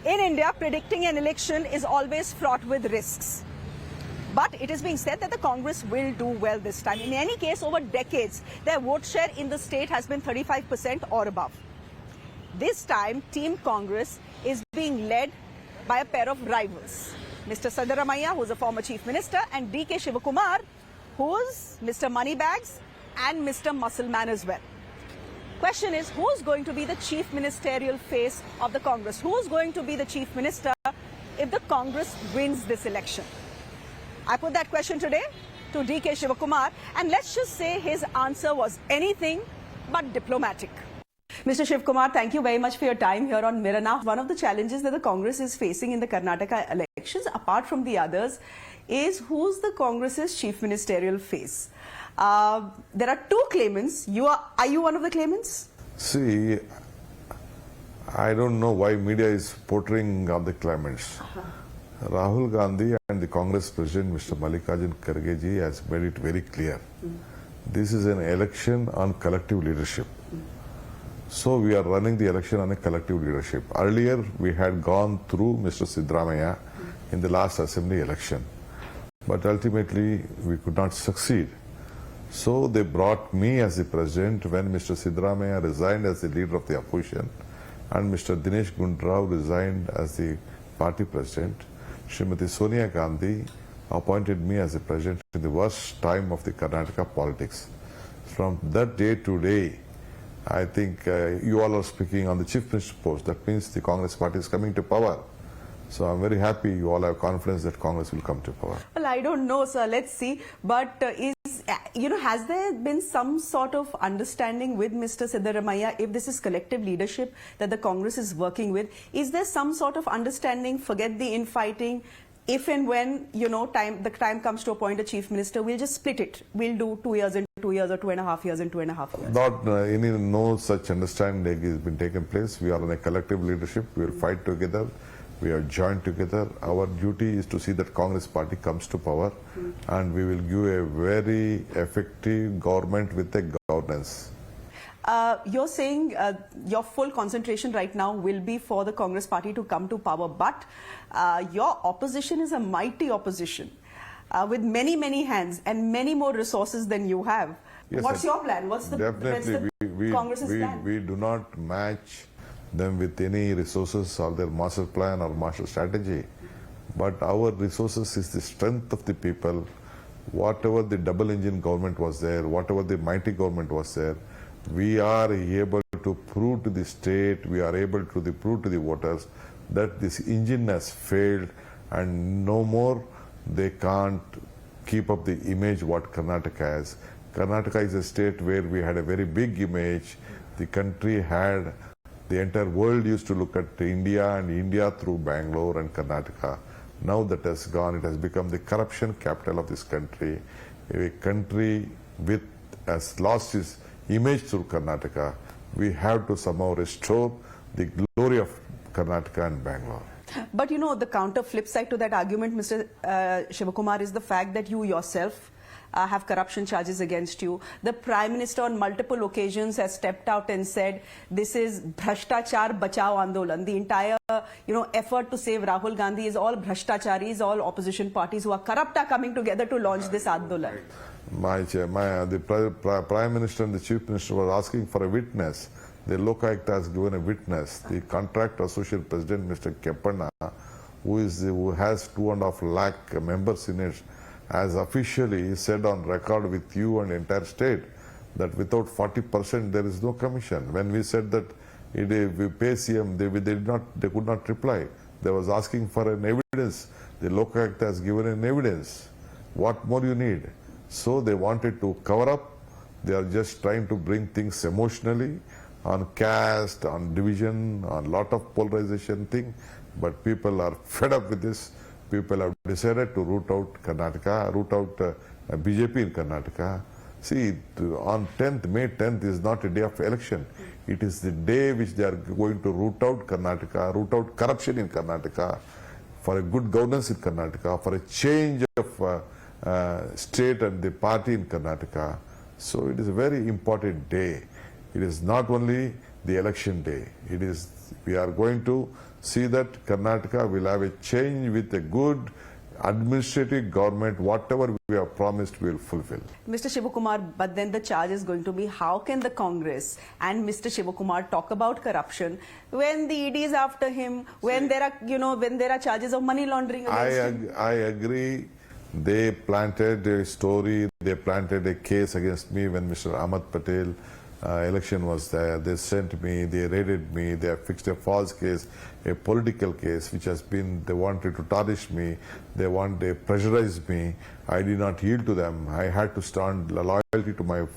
In India, predicting an election is always fraught with risks. But it is being said that the Congress will do well this time. In any case, over decades, their vote share in the state has been 35% or above. This time, Team Congress is being led by a pair of rivals. Mr. Siddaramaiah, who is a former Chief Minister, and DK Shivakumar, who is Mr. Moneybags and Mr. Muscleman as well. Question is, who's going to be the chief ministerial face of the Congress? Who's going to be the chief minister if the Congress wins this election? I put that question today to DK Shivakumar, and let's just say his answer was anything but diplomatic. Mr. Shivakumar, thank you very much for your time here on Mirror. Now, one of the challenges that the Congress is facing in the Karnataka elections, apart from the others, is who's the Congress's chief ministerial face? There are two claimants. Are you one of the claimants? See, I don't know why media is portraying of the claimants. Rahul Gandhi and the Congress President, Mr. Mallikarjun Kharge ji, has made it very clear. This is an election on collective leadership. So we are running the election on a collective leadership. Earlier, we had gone through Mr. Siddaramaiah in the last assembly election. But ultimately, we could not succeed. So they brought me as the president when Mr. Siddaramaiah resigned as the leader of the opposition and Mr. Dinesh Gundrao resigned as the party president. Srimati Sonia Gandhi appointed me as the president in the worst time of the Karnataka politics. From that day to day, I think you all are speaking on the chief minister post. That means the Congress party is coming to power. So I'm very happy you all have confidence that Congress will come to power. Well, I don't know, sir. Let's see. But has there been some sort of understanding with Mr. Siddaramaiah, if this is collective leadership that the Congress is working with? Is there some sort of understanding, forget the infighting, if and when, the time comes to appoint a chief minister, we'll just split it. We'll do 2 years and 2 years or 2.5 years and 2.5 years. Not no such understanding has been taken place. We are on a collective leadership. We will fight together. We are joined together. Our duty is to see that Congress party comes to power and we will give a very effective government with a governance. You're saying your full concentration right now will be for the Congress party to come to power, but your opposition is a mighty opposition with many, many hands and many more resources than you have. Yes, what's your plan? What's the Congress's plan? We do not match them with any resources or their master plan or master strategy. But our resources is the strength of the people. Whatever the double engine government was there, whatever the mighty government was there, we are able to prove to the state, we are able to prove to the voters that this engine has failed and no more they can't keep up the image what Karnataka has. Karnataka is a state where we had a very big image. The country had, the entire world used to look at India and India through Bengaluru and Karnataka. Now that has gone, it has become the corruption capital of this country. A country has lost its image through Karnataka. We have to somehow restore the glory of Karnataka and Bengaluru. But the counter flip side to that argument, Mr. Shivakumar, is the fact that you yourself have corruption charges against you. The Prime Minister on multiple occasions has stepped out and said this is Bhrashtachar Bachao Andolan. The entire effort to save Rahul Gandhi is all Bhrashtacharis, all opposition parties who are corrupt are coming together to launch this Andolan. The Prime Minister and the Chief Minister were asking for a witness. The Lokayukta has given a witness. The Contract Associate President, Mr. Keppanna, who has 2.5 lakh members in it, has officially said on record with you and the entire state that without 40% there is no commission. When we said that we pay CM, they could not reply. They was asking for an evidence. The Lokayukta has given an evidence. What more you need? So they wanted to cover up. They are just trying to bring things emotionally on caste, on division, on lot of polarization thing. But people are fed up with this. People have decided to root out Karnataka, root out BJP in Karnataka. See, on 10th, May 10th is not a day of election. It is the day which they are going to root out Karnataka, root out corruption in Karnataka, for a good governance in Karnataka, for a change of state and the party in Karnataka. So it is a very important day. It is not only the election day. We are going to see that Karnataka will have a change with a good administrative government. Whatever we have promised, we will fulfill. Mr. Shivakumar, but then the charge is going to be, how can the Congress and Mr. Shivakumar talk about corruption when the ED is after him, when there are charges of money laundering against him? I agree. They planted a story, they planted a case against me when Mr. Ahmad Patel election was there. They sent me, they raided me, they have fixed a false case, a political case which has been, they wanted to tarnish me, they pressurized me. I did not yield to them. I had to stand loyalty to my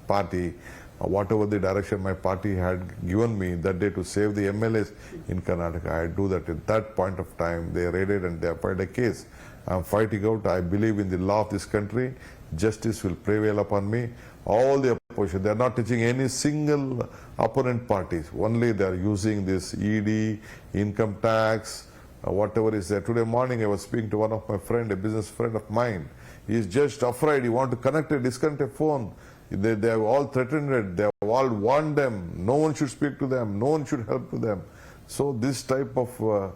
party. Whatever the direction my party had given me that day to save the MLAs in Karnataka, I do that. At that point of time, they raided and they filed a case. I'm fighting out. I believe in the law of this country. Justice will prevail upon me. All the opposition, they are not touching any single opponent parties. Only they are using this ED, income tax, whatever is there. Today morning I was speaking to one of my friend, a business friend of mine. He is just afraid. He want to disconnect a phone. They have all threatened it. They have all warned them. No one should speak to them. No one should help to them. So this type of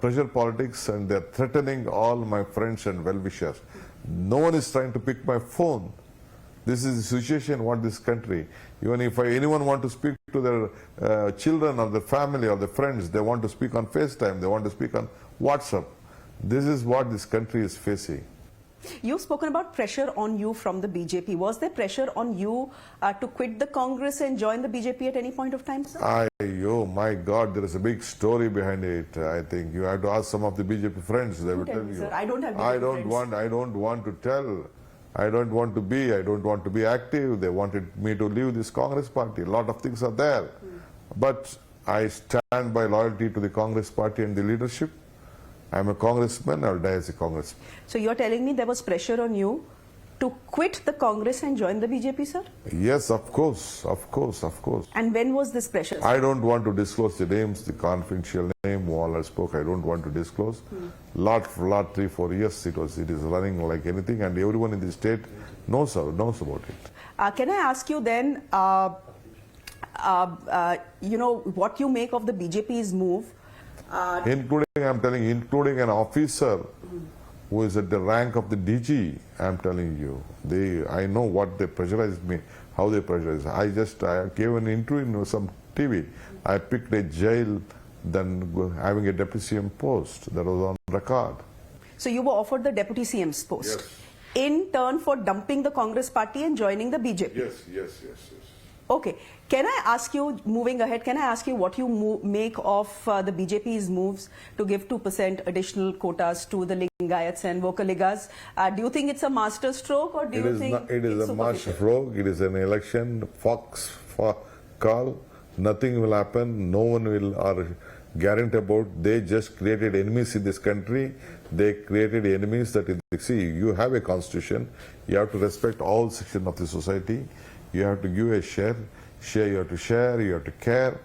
pressure politics, and they are threatening all my friends and well-wishers. No one is trying to pick my phone. This is the situation what this country. Even if anyone want to speak to their children or their family or their friends, they want to speak on FaceTime, they want to speak on WhatsApp. This is what this country is facing. You've spoken about pressure on you from the BJP. Was there pressure on you to quit the Congress and join the BJP at any point of time, sir? Oh my God, there is a big story behind it. I think you have to ask some of the BJP friends. They will tell you. Sir, I don't have BJP friends. I don't want to tell. I don't want to be active. They wanted me to leave this Congress party. A lot of things are there. But I stand by loyalty to the Congress party and the leadership. I'm a congressman, I'll die as a congressman. So you're telling me there was pressure on you to quit the Congress and join the BJP, sir? Yes, of course. And when was this pressure, sir? I don't want to disclose the names, the confidential name, all I spoke, I don't want to disclose. Lot 3-4 years it is running like anything, and everyone in the state knows about it. Can I ask you then, what you make of the BJP's move? Including an officer who is at the rank of the DG, I'm telling you. I know what they pressurized me, how they pressurized. I gave an interview in some TV. I picked a jail than having a deputy CM post. That was on record. So you were offered the deputy CM's post? Yes. In turn for dumping the Congress party and joining the BJP? Yes. Okay. Can I ask you, moving ahead, can I ask you what you make of the BJP's moves to give 2% additional quotas to the Lingayats and Vocaligas? Do you think it's a master stroke, or do you think it is a master stroke? It is an election fox call. Nothing will happen. No one will guarantee about. They just created enemies in this country. They created enemies that, see, you have a constitution. You have to respect all sections of the society. You have to give a share, you have to share, you have to care.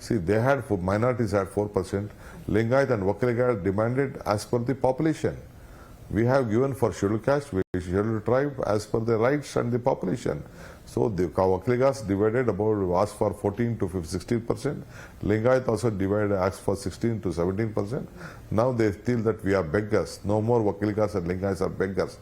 See, minorities had 4%. Lingayat and Vocaligas demanded as per the population. We have given for scheduled caste, scheduled tribe as per the rights and the population. So the Vocaligas asked for 14 to 16%. Lingayat also asked for 16 to 17%. Now they feel that we are beggars. No more Vocaligas and Lingayats are beggars.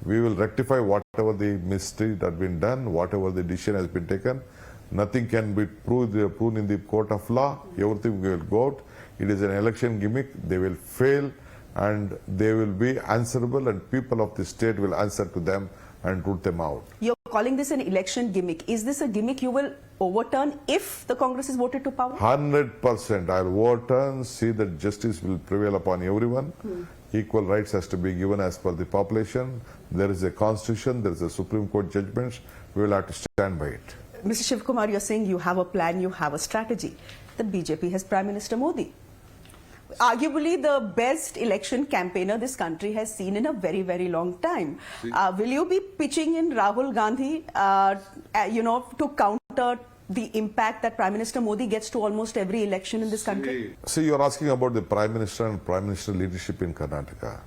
We will rectify whatever the mistake that has been done, whatever the decision has been taken. Nothing can be proved in the court of law. Everything will go out. It is an election gimmick. They will fail and they will be answerable, and people of the state will answer to them and root them out. You're calling this an election gimmick. Is this a gimmick you will overturn if the Congress is voted to power? 100%. I'll overturn, see that justice will prevail upon everyone. Equal rights has to be given as per the population. There is a constitution, there is a Supreme Court judgment. We will have to stand by it. Mr. Shivakumar, you're saying you have a plan, you have a strategy. The BJP has Prime Minister Modi. Arguably the best election campaigner this country has seen in a very, very long time. Will you be pitching in Rahul Gandhi, to counter the impact that Prime Minister Modi gets to almost every election in this country? See, you're asking about the Prime Minister and Prime Minister leadership in Karnataka.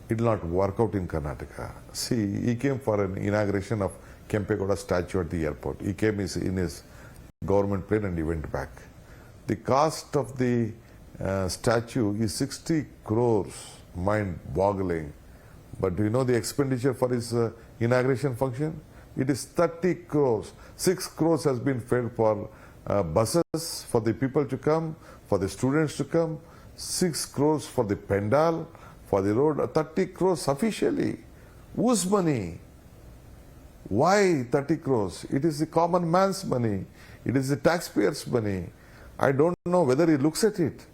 It will not work out in Karnataka. See, he came for an inauguration of Kempegowda statue at the airport. He came in his government plane and he went back. The cost of the statue is 60 crores, mind-boggling. But do you know the expenditure for his inauguration function? It is 30 crores. 6 crores has been paid for buses for the people to come, for the students to come. 6 crores for the pandal, for the road. 30 crores officially. Whose money? Why 30 crores? It is the common man's money. It is the taxpayers' money. I don't know whether he looks at it.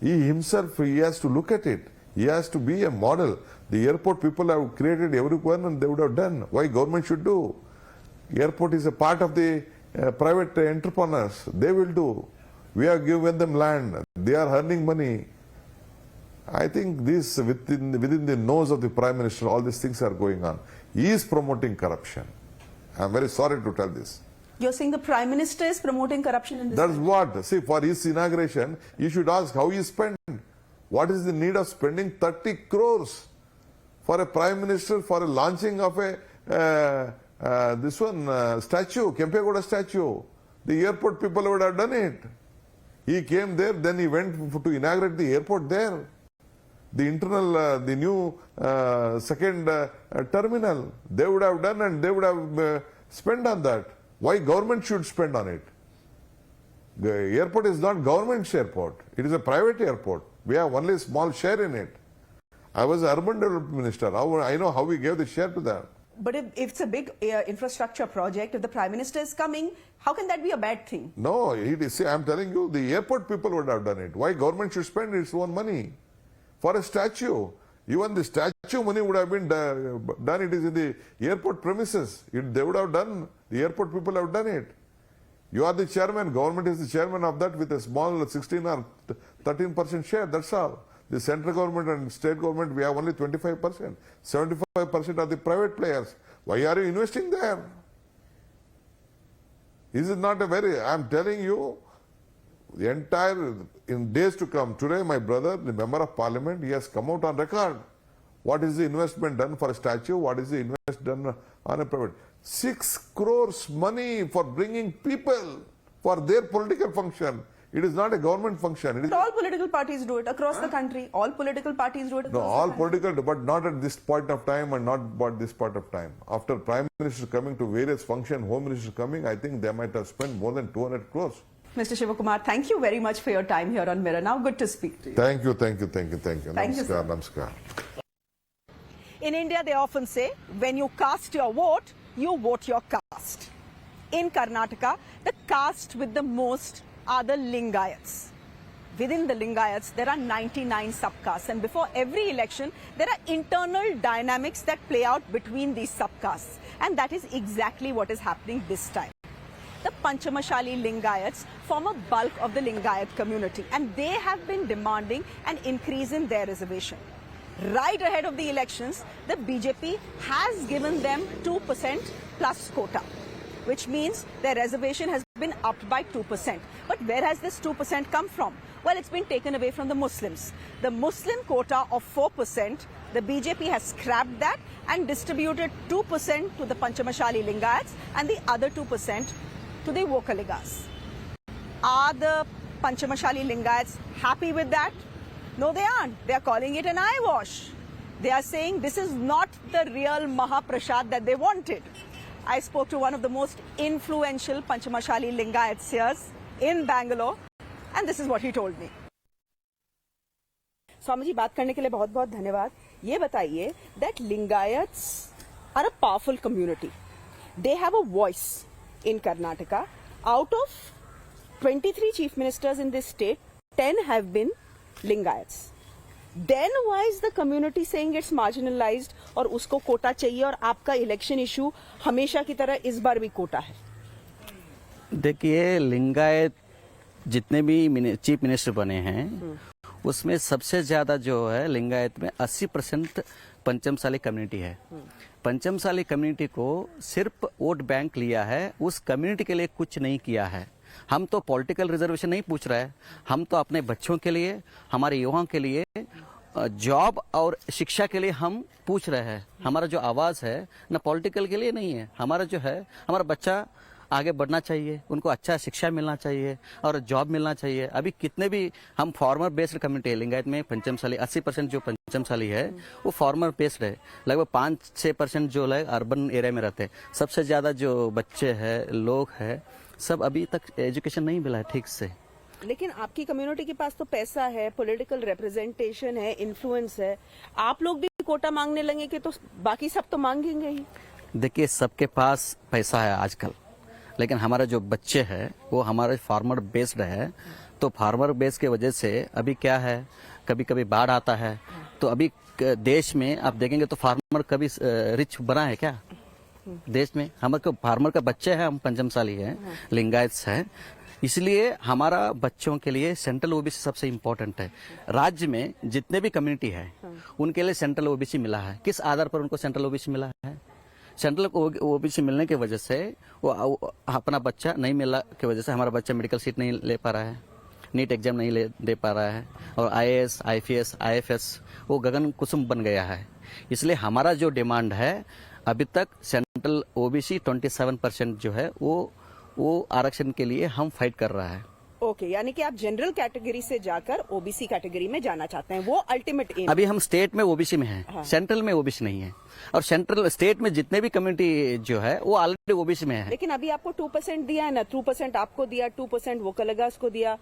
He himself, he has to look at it. He has to be a model. The airport people have created everyone and they would have done. Why government should do? Airport is a part of the private entrepreneurs. They will do. We have given them land. They are earning money. I think this within the nose of the Prime Minister, all these things are going on. He is promoting corruption. I am very sorry to tell this. You're saying the Prime Minister is promoting corruption in this That's country? what. See, for his inauguration, you should ask how he spent. What is the need of spending 30 crores for a Prime Minister for a launching of a statue, Kempegowda statue? The airport people would have done it. He came there, then he went to inaugurate the airport there. The internal, the new second terminal, they would have done and they would have spent on that. Why government should spend on it? The airport is not government's airport. It is a private airport. We have only a small share in it. I was an urban development minister. I know how we gave the share to them. But if it's a big infrastructure project, if the Prime Minister is coming, how can that be a bad thing? No, see, I'm telling you, the airport people would have done it. Why government should spend its own money? For a statue, even the statue money would have been done. It is in the airport premises. They would have done, the airport people have done it. You are the chairman, government is the chairman of that with a small 16 or 13% share, that's all. The central government and state government, we have only 25%. 75% are the private players. Why are you investing there? Is it not a very, I'm telling you, the entire, in days to come, today my brother, the member of parliament, he has come out on record. What is the investment done for a statue? What is the investment done on a private? 6 crores money for bringing people for their political function. It is not a government function. It is all political parties do it across the country. All political parties do it across no, all the country. political, but not at this point of time and not at this point of time. After Prime Minister coming to various functions, Home Minister coming, I think they might have spent more than 200 crores. Mr. Shivakumar, thank you very much for your time here on Mirror Now. Good to speak to you. Thank you. Thank you, sir. Namaskar. In India, they often say, when you cast your vote, you vote your caste. In Karnataka, the caste with the most are the Lingayats. Within the Lingayats, there are 99 subcastes, and before every election, there are internal dynamics that play out between these subcastes, and that is exactly what is happening this time. The Panchamashali Lingayats form a bulk of the Lingayat community, and they have been demanding an increase in their reservation. Right ahead of the elections, the BJP has given them 2% plus quota, which means their reservation has been upped by 2%. But where has this 2% come from? Well, it's been taken away from the Muslims. The Muslim quota of 4%, the BJP has scrapped that and distributed 2% to the Panchamashali Lingayats and the other 2% to the Vokaligas. Are the Panchamashali Lingayats happy with that? No, they aren't. They are calling it an eyewash. They are saying this is not the real Mahaprasad that they wanted. I spoke to one of the most influential Panchamashali Lingayats here in Bengaluru, and this is what he told me. Swami ji, बात करने के लिए बहुत-बहुत धन्यवाद. ये बताइए that Lingayats are a powerful community. They have a voice in Karnataka. Out of 23 chief ministers in this state, 10 have been Lingayats. Then why is the community saying it's marginalized और उसको कोटा चाहिए और आपका इलेक्शन इशू हमेशा की तरह इस बार भी कोटा है? देखिए, लिंगायत जितने भी चीफ मिनिस्टर बने हैं उसमें सबसे ज्यादा जो है लिंगायत में 80% पंचमसाली कम्युनिटी है. पंचमसाली कम्युनिटी को सिर्फ वोट बैंक लिया है, उस कम्युनिटी के लिए कुछ नहीं किया है. हम तो पॉलिटिकल रिजर्वेशन नहीं पूछ रहे हैं, हम तो अपने बच्चों के लिए, हमारे युवाओं के लिए, जॉब और शिक्षा के लिए हम पूछ रहे हैं. हमारा जो आवाज है ना पॉलिटिकल के लिए नहीं है. हमारा जो है, हमारा बच्चा आगे बढ़ना चाहिए, उनको अच्छा शिक्षा मिलना चाहिए और जॉब मिलना चाहिए। अभी कितने भी हम फार्मर बेस्ड कम्युनिटी है लिंगायत में, पंचमसाली 80% जो पंचमसाली है वो फार्मर बेस्ड है। लगभग 5-6% जो है अर्बन एरिया में रहते हैं। सबसे ज्यादा जो बच्चे हैं, लोग हैं, सब अभी तक एजुकेशन नहीं मिला है ठीक से। लेकिन आपकी कम्युनिटी के पास तो पैसा है, पॉलिटिकल रिप्रेजेंटेशन है, इन्फ्लुएंस है। आप लोग भी कोटा मांगने लगेंगे तो बाकी सब तो मांगेंगे ही। देखिए, सबके पास पैसा है आजकल, लेकिन हमारा जो बच्चे हैं वो हमारे फार्मर बेस्ड है। तो फार्मर बेस के वजह से अभी क्या है, कभी कभी बाढ़ आता है। तो अभी देश में आप देखेंगे तो फार्मर कभी रिच बना है क्या देश में? हमारे फार्मर का बच्चे हैं, हम पंचमसाली हैं, लिंगायत हैं, इसलिए हमारा बच्चों के लिए सेंट्रल ओबीसी सबसे इम्पोर्टेंट है। राज्य में जितने भी कम्युनिटी है उनके लिए सेंट्रल ओबीसी मिला है। किस आधार पर उनको सेंट्रल ओबीसी मिला है? सेंट्रल ओबीसी मिलने की वजह से वो अपना बच्चा नहीं मिला की वजह से हमारा बच्चा मेडिकल सीट नहीं ले पा रहा है, नीट एग्जाम नहीं दे पा रहा है, और आईएएस, आईपीएस, आईएफएस वो गगन कुसुम बन गया है। इसलिए हमारा जो डिमांड है अभी तक सेंट्रल ओबीसी 27% जो है वो आरक्षण के लिए हम फाइट कर रहा है। ओके, यानी कि आप जनरल कैटेगरी से जाकर ओबीसी कैटेगरी में जाना चाहते हैं, वो अल्टीमेट एम। अभी हम स्टेट में ओबीसी में हैं, हाँ। सेंट्रल में ओबीसी नहीं है, और सेंट्रल स्टेट में जितने भी कम्युनिटी जो है वो ऑलरेडी ओबीसी में है। लेकिन अभी आपको 2% दिया है ना, 2% आपको दिया, 2% वोकलगास को दिया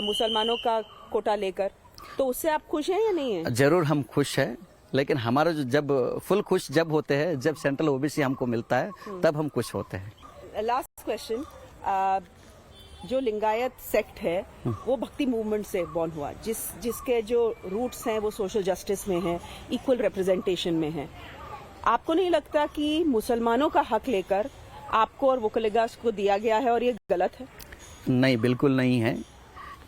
मुसलमानों का कोटा लेकर, तो उससे आप खुश हैं या नहीं है? जरूर हम खुश हैं, लेकिन हमारा जो जब फुल खुश जब होते हैं जब सेंट्रल ओबीसी हमको मिलता है तब हम खुश होते हैं। लास्ट क्वेश्चन, जो लिंगायत सेक्ट है वो भक्ति मूवमेंट से बॉर्न हुआ, जिसके जो रूट्स हैं वो सोशल जस्टिस में है, इक्वल रिप्रेजेंटेशन में है। आपको नहीं लगता कि मुसलमानों का हक लेकर आपको और वोकलगास को दिया गया है और ये गलत है? नहीं, बिल्कुल नहीं है,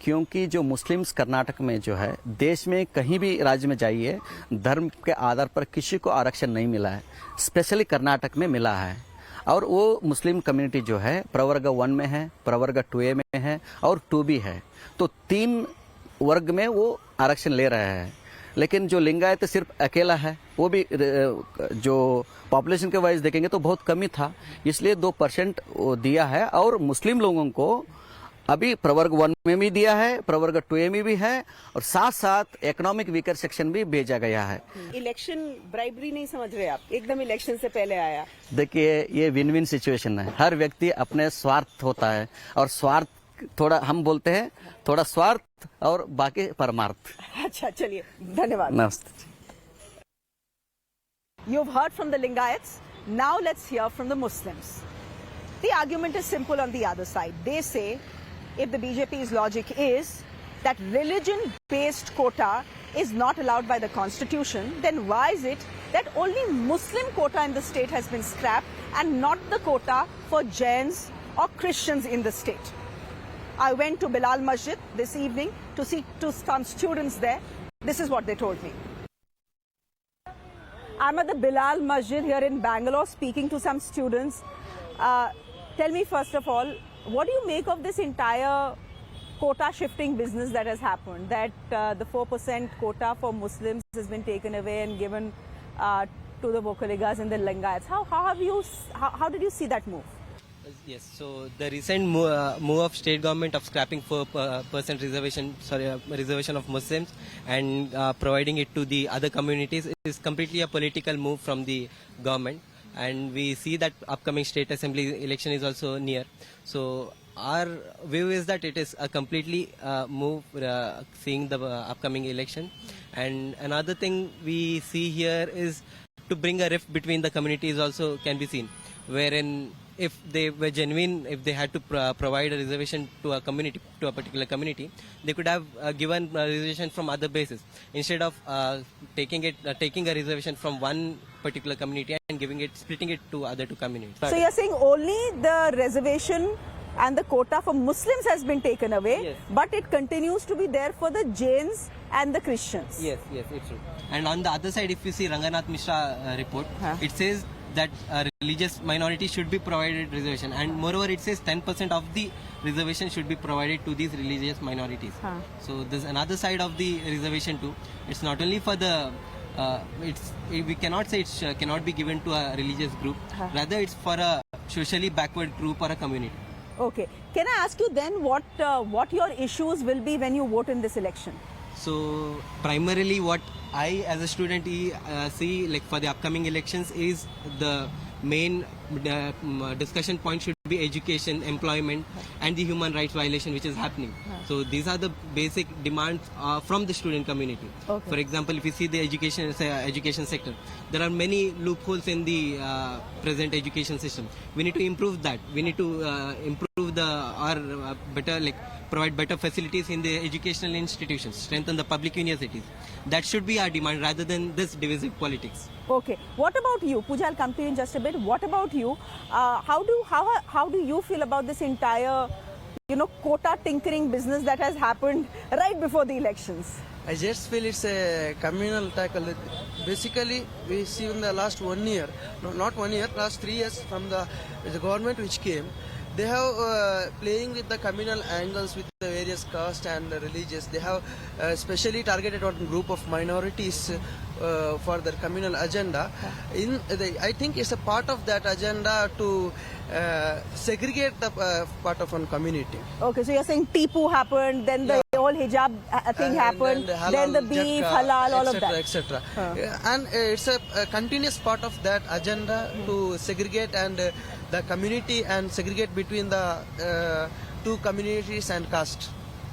क्योंकि जो मुस्लिम्स कर्नाटक में जो है, देश में कहीं भी राज्य में जाइए, धर्म के आधार पर किसी को आरक्षण नहीं मिला है, स्पेशली कर्नाटक में मिला है। और वो मुस्लिम कम्युनिटी जो है प्रवर्ग 1 में है, प्रवर्ग 2A में है और 2B है, तो 3 वर्ग में वो आरक्षण ले रहे हैं। लेकिन जो लिंगायत सिर्फ अकेला है, वो भी जो पॉपुलेशन के वाइज देखेंगे तो बहुत कम ही था, इसलिए 2% वो दिया है। और मुस्लिम लोगों को अभी प्रवर्ग 1 में भी दिया है, प्रवर्ग 2A में भी है, और साथ साथ इकोनॉमिक वीकर सेक्शन भी भेजा गया है। इलेक्शन ब्राइबरी नहीं समझ रहे आप? एकदम इलेक्शन से पहले आया। देखिए, ये विन विन सिचुएशन है। हर व्यक्ति अपने स्वार्थ होता है, और स्वार्थ थोड़ा हम बोलते हैं थोड़ा स्वार्थ और बाकी परमार्थ। अच्छा, चलिए, धन्यवाद। नमस्ते। You've heard from the Lingayats. Now let's hear from the Muslims. The argument is simple on the other side. They say, if the BJP's logic is that religion-based quota is not allowed by the constitution, then why is it that only Muslim quota in the state has been scrapped and not the quota for Jains or Christians in the state? I went to Bilal Masjid this evening to see to some students there. This is what they told me. I'm at the Bilal Masjid here in Bangalore speaking to some students. Tell me first of all, what do you make of this entire quota shifting business that has happened? That the 4% quota for Muslims has been taken away and given to the Vokaligas and the Lingayats. How did you see that move? Yes, so the recent move of state government of scrapping 4% reservation of Muslims and providing it to the other communities is completely a political move from the government. And we see that upcoming state assembly election is also near. So our view is that it is a completely move seeing the upcoming election. And another thing we see here is to bring a rift between the communities also can be seen, wherein if they were genuine, if they had to provide a reservation to a community, to a particular community, they could have given a reservation from other bases instead of taking a reservation from one particular community and splitting it to other two communities. So you're saying only the reservation and the quota for Muslims has been taken away, yes, but it continues to be there for the Jains and the Christians. Yes, it's true. And on the other side, if you see Ranganath Mishra report, it says that religious minorities should be provided reservation, and moreover it says 10% of the reservation should be provided to these religious minorities. So there's another side of the reservation too. It's not only for the we cannot say it cannot be given to a religious group. Rather, it's for a socially backward group or a community. Okay. Can I ask you then what your issues will be when you vote in this election? So primarily what I as a student see like for the upcoming elections is the main discussion point should be education, employment and the human rights violation which is happening. So these are the basic demands from the student community. Okay. For example, if you see the education sector, there are many loopholes in the present education system. We need to improve that. We need to improve provide better facilities in the educational institutions, strengthen the public universities. That should be our demand rather than this divisive politics. Okay. What about you? Pooja, I'll come to you in just a bit. What about you? How do you feel about this entire, quota tinkering business that has happened right before the elections? I just feel it's a communal tackle. Basically, we see in the last 1 year, no, not 1 year, last 3 years from the government which came, they have playing with the communal angles with the various caste and religious. They have specially targeted on group of minorities for their communal agenda. I think it's a part of that agenda to segregate the part of one community. Okay, so you're saying Tipu happened, then the whole hijab thing happened, then the beef, halal, all of that. Etc. And it's a continuous part of that agenda to segregate and the community and segregate between the two communities and caste.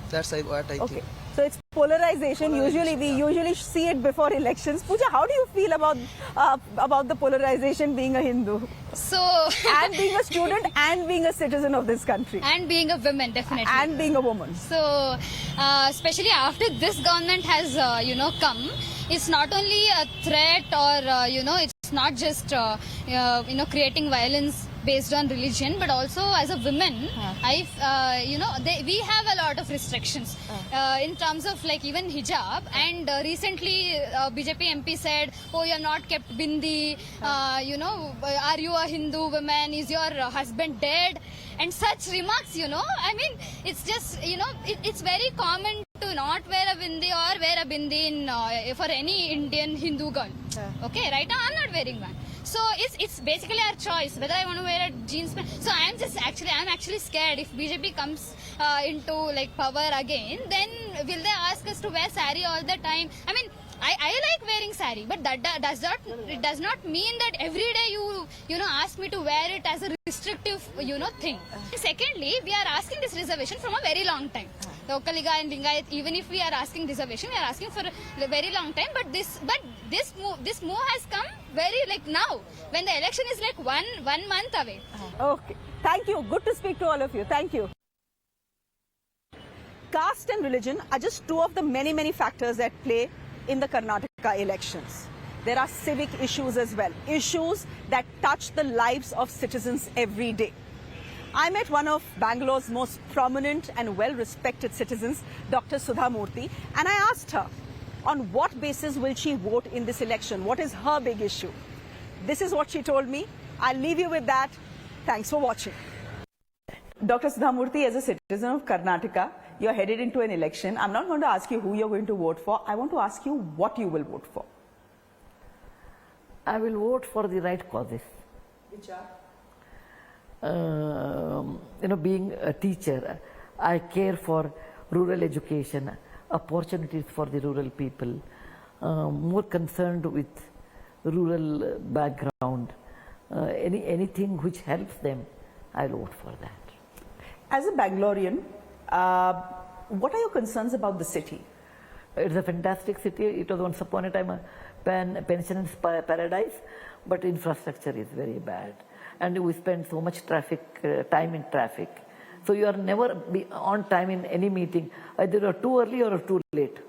That's what I think. So it's polarization. Usually we see it before elections. Pooja, how do you feel about the polarization being a Hindu? So and being a student and being a citizen of this country. And being a woman, definitely. And being a woman. So especially after this government has come, it's not only a threat or it's not just creating violence based on religion, but also as a woman, we have a lot of restrictions in terms of like even hijab. And recently, BJP MP said, "Oh, you have not kept bindi. Are you a Hindu woman? Is your husband dead?" And such remarks. I mean, it's just it's very common to not wear a bindi or wear a bindi for any Indian Hindu girl. Okay, right now I'm not wearing one. So it's basically our choice whether I want to wear a jeans pant. So I'm actually scared if BJP comes into like power again, then will they ask us to wear sari all the time? I mean, I like wearing sari, but it does not mean that every day you ask me to wear it as a restrictive thing. Secondly, we are asking this reservation from a very long time. Lokaliga and Lingayat, even if we are asking reservation, we are asking for a very long time. But this move has come very like now when the election is like one month away. Okay, thank you. Good to speak to all of you. Thank you. Caste and religion are just two of the many factors at play in the Karnataka elections. There are civic issues as well, issues that touch the lives of citizens every day. I met one of Bangalore's most prominent and well-respected citizens, Dr. Sudha Murthy, and I asked her on what basis will she vote in this election? What is her big issue? This is what she told me. I'll leave you with that. Thanks for watching. Dr. Sudha Murthy, as a citizen of Karnataka, you're headed into an election. I'm not going to ask you who you're going to vote for. I want to ask you what you will vote for. I will vote for the right causes. Which are? Being a teacher, I care for rural education, opportunities for the rural people, more concerned with rural background, anything which helps them, I'll vote for that. As a Bangalorean, what are your concerns about the city? It's a fantastic city. It was once upon a time a pensioners' paradise, but infrastructure is very bad. And we spend so much time in traffic. So you are never on time in any meeting. Either you are too early or too late.